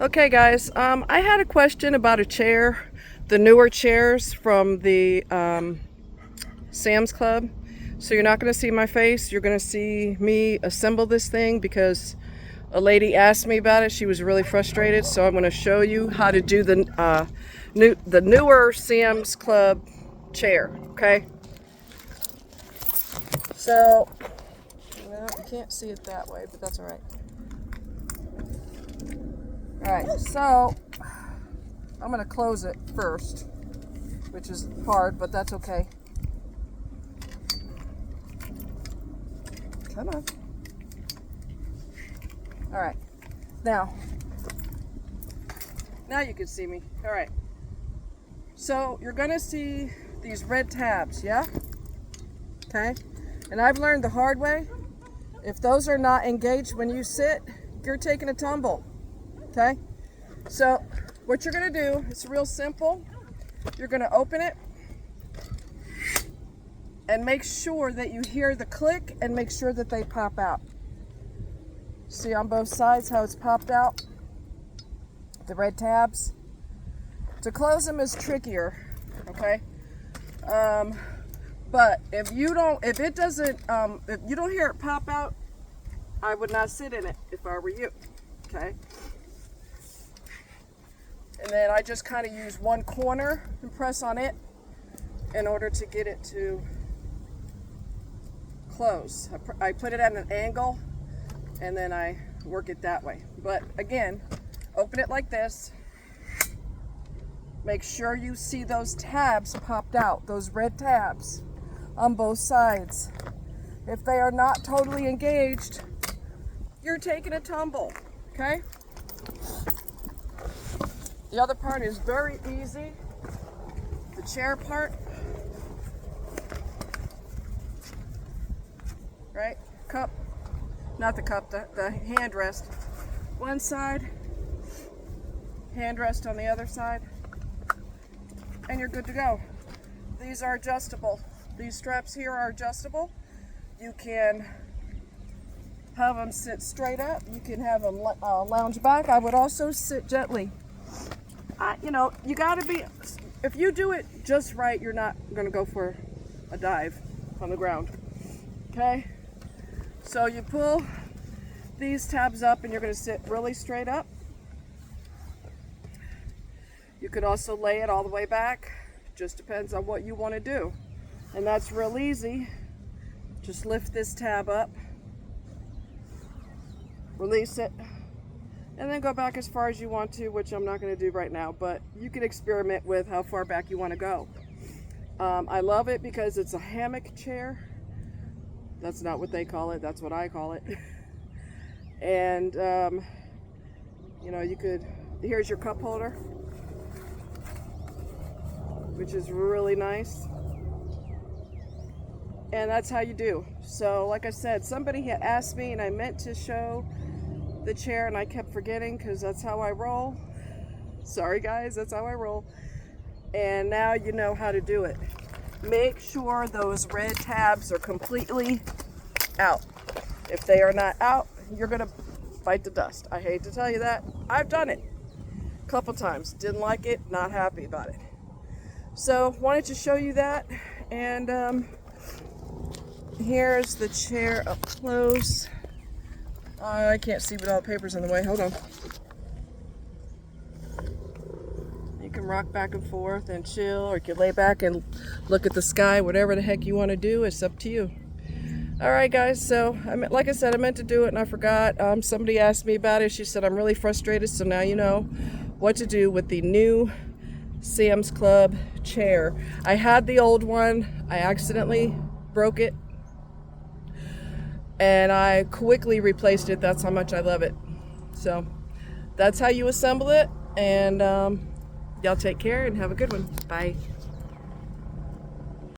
Okay guys, I had a question about a chair, the newer chairs from the Sam's Club. So you're not going to see my face, you're going to see me assemble this thing because a lady asked me about it. She was really frustrated, so I'm going to show you how to do the newer Sam's Club chair, okay? So, well, you can't see it that way, but that's all right. Alright, so I'm going to close it first, which is hard, but that's okay. Come on. Alright, now you can see me. Alright, so you're going to see these red tabs, yeah? Okay, and I've learned the hard way. If those are not engaged when you sit, you're taking a tumble. Okay, so what you're going to do, it's real simple. You're going to open it and make sure that you hear the click and make sure that they pop out. See on both sides how it's popped out? The red tabs. To close them is trickier, okay? But if you don't hear it pop out, I would not sit in it if I were you, okay? And then I just kind of use one corner and press on it in order to get it to close. I put it at an angle and then I work it that way. But again, open it like this. Make sure you see those tabs popped out, those red tabs on both sides. If they are not totally engaged, you're taking a tumble, okay? The other part is very easy. The chair part, right? Cup, not the cup, the hand rest. One side, hand rest on the other side, and you're good to go. These are adjustable. These straps here are adjustable. You can have them sit straight up. You can have them lounge back. I would also sit gently. You gotta be, if you do it just right, you're not gonna go for a dive on the ground, okay? So you pull these tabs up and you're gonna sit really straight up. You could also lay it all the way back, just depends on what you wanna do. And that's real easy. Just lift this tab up, release it, and then go back as far as you want to, which I'm not going to do right now, but you can experiment with how far back you want to go. I love it because it's a hammock chair. That's not what they call it, that's what I call it. And here's your cup holder, which is really nice. And that's how you do. So like I said, somebody had asked me and I meant to show the chair and I kept forgetting because that's how I roll. Sorry guys, that's how I roll. And now you know how to do it. Make sure those red tabs are completely out. If they are not out, you're gonna bite the dust. I hate to tell you that. I've done it a couple times. Didn't like it, not happy about it. So wanted to show you that. And here's the chair up close. I can't see with all the papers in the way. Hold on. You can rock back and forth and chill, or you can lay back and look at the sky. Whatever the heck you want to do, it's up to you. All right, guys. So, like I said, I meant to do it and I forgot. Somebody asked me about it. She said I'm really frustrated. So now you know what to do with the new Sam's Club chair. I had the old one. I accidentally broke it. And I quickly replaced it. That's how much I love it. So that's how you assemble it. And y'all take care and have a good one. Bye.